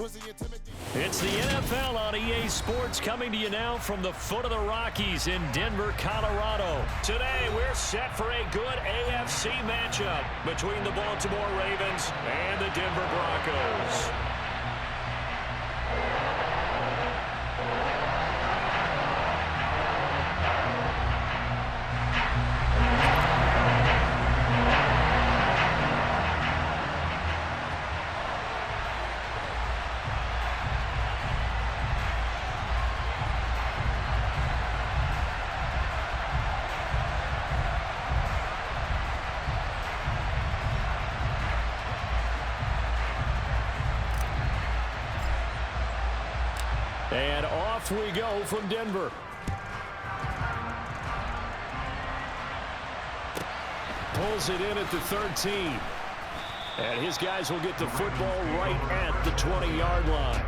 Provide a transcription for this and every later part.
It's the NFL on EA Sports coming to you now from the foot of the Rockies in Denver, Colorado. Today, we're set for a good AFC matchup between the Baltimore Ravens and the Denver Broncos. And off we go from Denver. Pulls it in at the 13. And his guys will get the football right at the 20-yard line.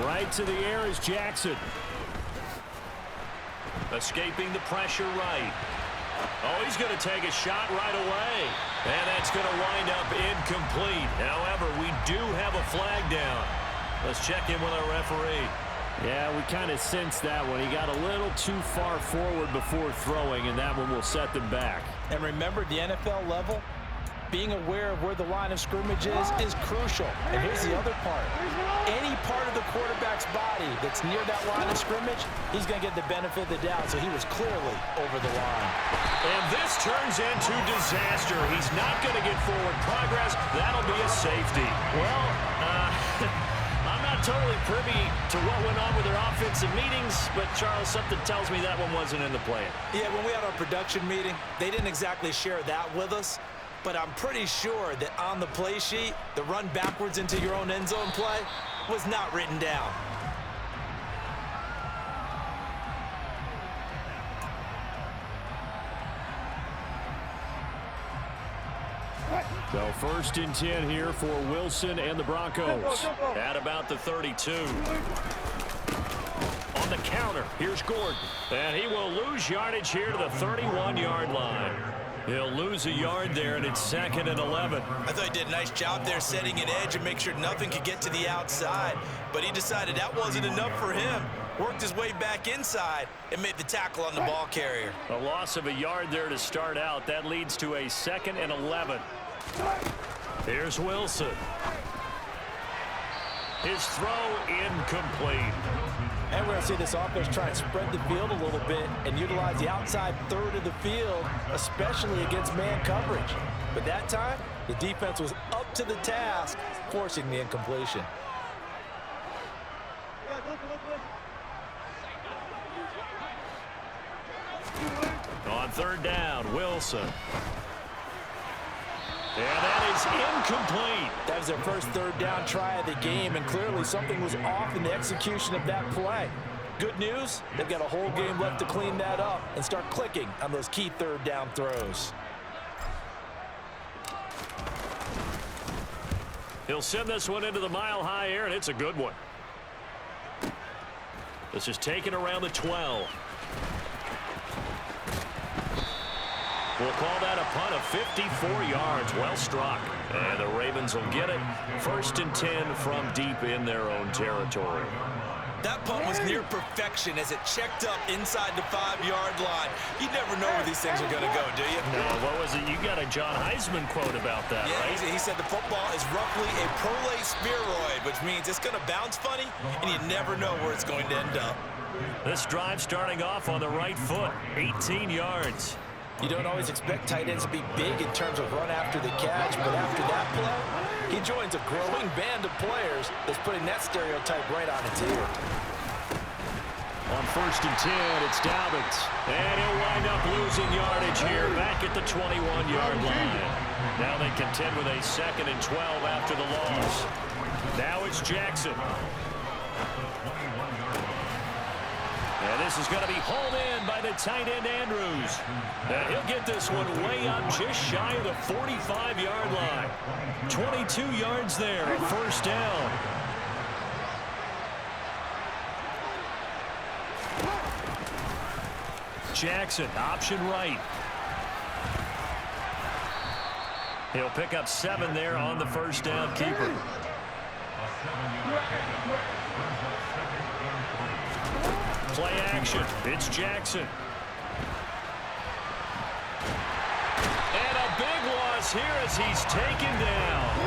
Right to the air is Jackson. Escaping the pressure right. Oh, he's going to take a shot right away. And that's going to wind up incomplete. However, we do have a flag down. Let's check in with our referee. Yeah, we kind of sensed that one. He got a little too far forward before throwing, and that one will set them back. And remember, the NFL level, being aware of where the line of scrimmage is crucial. And here's the other part. Any part of the quarterback's body that's near that line of scrimmage, he's going to get the benefit of the doubt. So he was clearly over the line. And this turns into disaster. He's not going to get forward progress. That'll be a safety. Well, I'm not totally privy to what went on with their offensive meetings, but, Charles, something tells me that one wasn't in the plan. Yeah, when we had our production meeting, they didn't exactly share that with us. But I'm pretty sure that on the play sheet, the run backwards into your own end zone play was not written down. So 1st and 10 here for Wilson and the Broncos. At about the 32. On the counter, here's Gordon. And he will lose yardage here to the 31-yard line. He'll lose a yard there, and it's 2nd and 11. I thought he did a nice job there setting an edge and make sure nothing could get to the outside. But he decided that wasn't enough for him. Worked his way back inside and made the tackle on the ball carrier. A loss of a yard there to start out. That leads to a 2nd and 11. Here's Wilson. His throw incomplete. And we're going to see this offense try and spread the field a little bit and utilize the outside third of the field, especially against man coverage. But that time, the defense was up to the task, forcing the incompletion. On 3rd down, Wilson. And that is incomplete. That was their first 3rd down try of the game, and clearly something was off in the execution of that play. Good news, they've got a whole game left to clean that up and start clicking on those key 3rd down throws. He'll send this one into the mile-high air, and it's a good one. This is taken around the 12. We'll call that a punt of 54 yards. Well struck. And the Ravens will get it. 1st and 10 from deep in their own territory. That punt was near perfection as it checked up inside the 5-yard line. You never know where these things are going to go, do you? No, what was it? You got a John Heisman quote about that, yeah, right? He said the football is roughly a prolate spheroid, which means it's going to bounce funny, and you never know where it's going to end up. This drive starting off on the right foot, 18 yards. You don't always expect tight ends to be big in terms of run after the catch, but after that play, he joins a growing band of players that's putting that stereotype right on its ear. On 1st and 10, it's Dobbins. And he'll wind up losing yardage here back at the 21-yard line. Now they contend with a 2nd and 12 after the loss. Now it's Jackson. And this is going to be hauled in by the tight end, Andrews. And he'll get this one way up just shy of the 45-yard line. 22 yards there, a first down. Jackson, option right. He'll pick up 7 there on the first down keeper. Play action. It's Jackson. And a big loss here as he's taken down.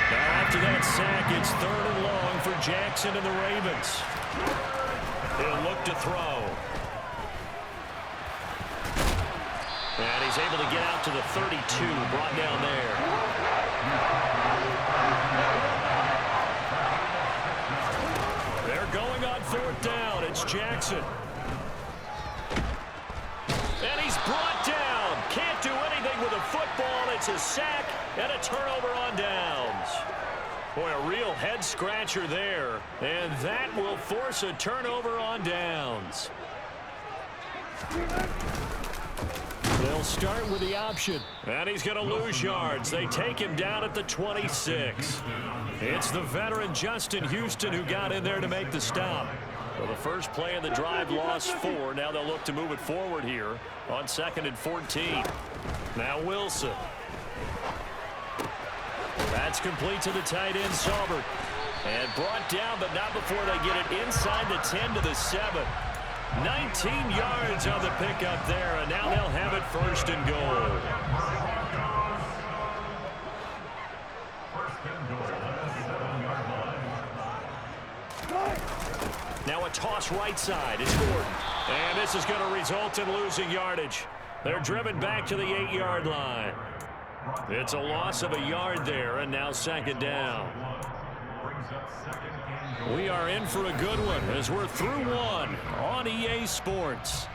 Now after that sack, it's 3rd and long for Jackson and the Ravens. He'll look to throw. And he's able to get out to the 32, brought down there. They're going on 4th down. It's Jackson. And he's brought down. Can't do anything with a football. It's a sack and a turnover on downs. Boy, a real head-scratcher there. And that will force a turnover on downs. They'll start with the option. And he's going to lose yards. They take him down at the 26. It's the veteran Justin Houston who got in there to make the stop. Well, the first play of the drive lost 4. Now they'll look to move it forward here on 2nd and 14. Now Wilson. That's complete to the tight end, Saubert. And brought down, but not before they get it inside the 10 to the 7. 19 yards on the pickup there, and now they'll have it 1st and goal. Now a toss right side. It's Gordon. And this is going to result in losing yardage. They're driven back to the 8-yard line. It's a loss of a yard there, and now 2nd down. We are in for a good one as we're through one on EA Sports.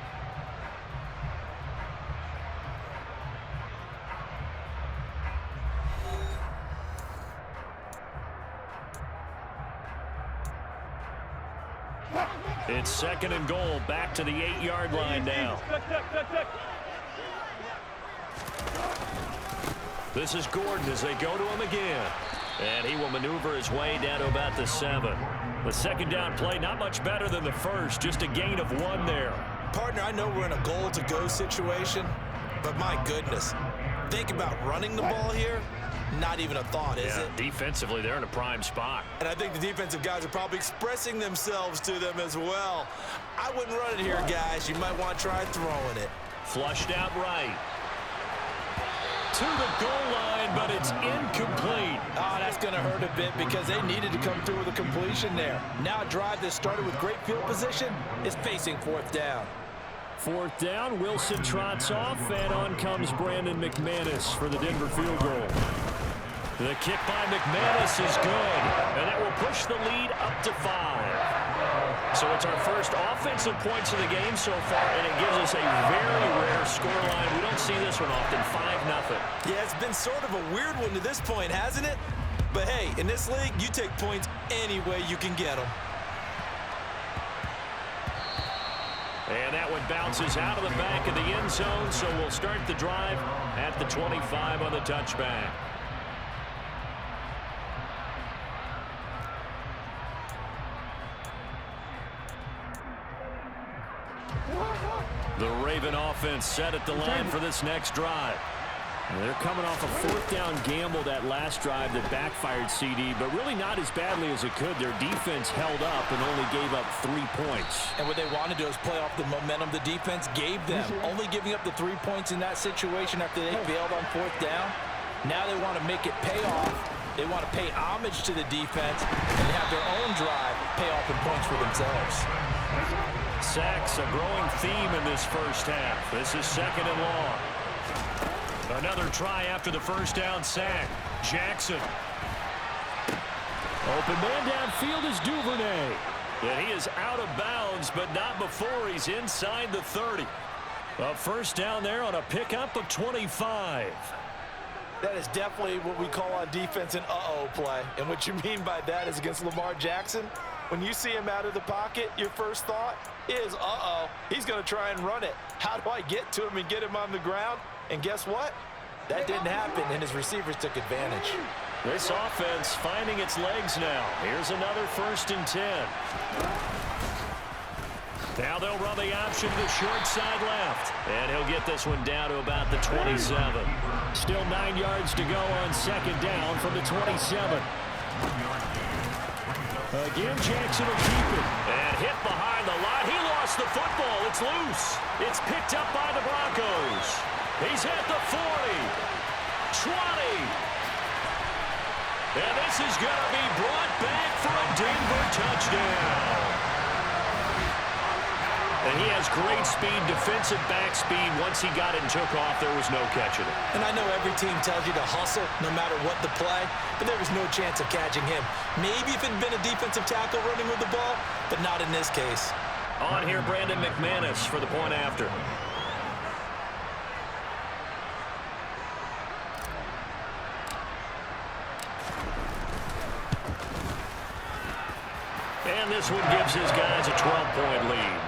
It's 2nd and goal, back to the 8-yard line now. This is Gordon as they go to him again. And he will maneuver his way down to about the 7. The 2nd down play, not much better than the first, just a gain of 1 there. Partner, I know we're in a goal-to-go situation, but my goodness, think about running the ball here. Not even a thought, is it? Defensively, they're in a prime spot. And I think the defensive guys are probably expressing themselves to them as well. I wouldn't run it here, guys. You might want to try throwing it. Flushed out right. To the goal line, but it's incomplete. Oh, that's going to hurt a bit because they needed to come through with a completion there. Now a drive that started with great field position is facing 4th down. 4th down, Wilson trots off, and on comes Brandon McManus for the Denver field goal. The kick by McManus is good, and that will push the lead up to 5. So it's our first offensive points of the game so far, and it gives us a very rare scoreline. We don't see this one often, 5-0. Yeah, it's been sort of a weird one to this point, hasn't it? But hey, in this league, you take points any way you can get them. And that one bounces out of the back of the end zone, so we'll start the drive at the 25 on the touchback. The Raven offense set at the line for this next drive. They're coming off a 4th down gamble that last drive that backfired CD, but really not as badly as it could. Their defense held up and only gave up 3 points. And what they want to do is play off the momentum the defense gave them. Only giving up the 3 points in that situation after they failed on 4th down. Now they want to make it pay off. They want to pay homage to the defense and have their own drive pay off in points for themselves. Sacks, a growing theme in this first half. This is 2nd and long. Another try after the first down sack. Jackson. Open man downfield is Duvernay. And he is out of bounds, but not before he's inside the 30. A first down there on a pickup of 25. That is definitely what we call on defense an uh-oh play. And what you mean by that is against Lamar Jackson, when you see him out of the pocket, your first thought is, uh-oh, he's going to try and run it. How do I get to him and get him on the ground? And guess what? That didn't happen, and his receivers took advantage. This offense finding its legs now. Here's another 1st and 10. Now they'll run the option to the short side left. And he'll get this one down to about the 27. Still 9 yards to go on 2nd down from the 27. Again, Jackson will keep it. And hit behind the line. He lost the football. It's loose. It's picked up by the Broncos. He's at the 40. 20. And this is going to be brought back for a Denver touchdown. And he has great speed, defensive back speed. Once he got it and took off, there was no catching it. And I know every team tells you to hustle no matter what the play, but there was no chance of catching him. Maybe if it had been a defensive tackle running with the ball, but not in this case. On here, Brandon McManus for the point after. And this one gives his guys a 12-point lead.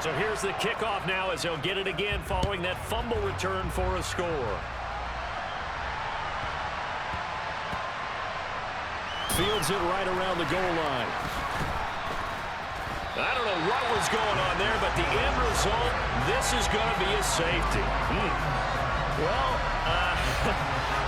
So here's the kickoff now as he'll get it again following that fumble return for a score. Fields it right around the goal line. I don't know what was going on there, but the end result, this is going to be a safety. Well,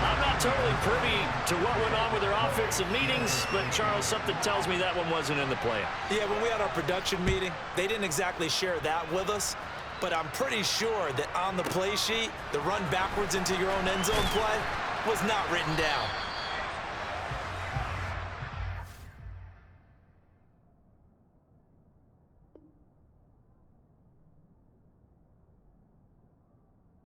I'm not totally privy to what went on with their offensive meetings, but, Charles, something tells me that one wasn't in the plan. Yeah, when we had our production meeting, they didn't exactly share that with us, but I'm pretty sure that on the play sheet, the run backwards into your own end zone play was not written down.